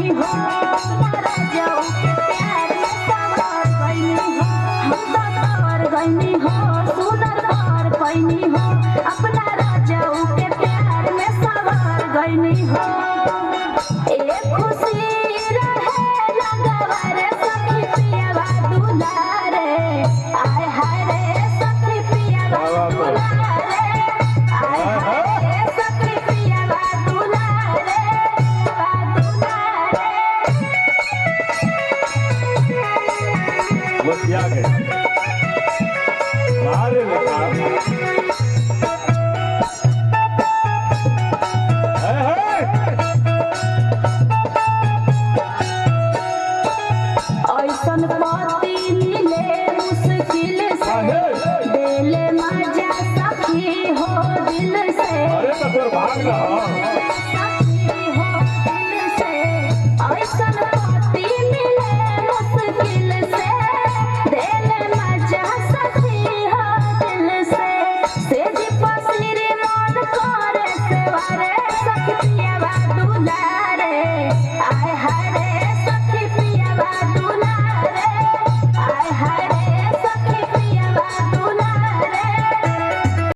गईनी हो, राजाओं के प्यार में सवार गईनी हो, हम तो तोर गईनी हो, सुनर पार पैनी हो, अपना राजाओं के प्यार में सवार गईनी हो। एक खुशी रहे लगवा रे सखी पियावा दुलारे, आय हाय रे सखी पियावा दुलारे, आय हाय रे सखी पियावा दुलारे, दुलारे। बस क्या गए मारे लगा ऐसन पति मिले मुश्किल से, दिल मजा सखी हो दिल से। अरे तो फिर भाग रहा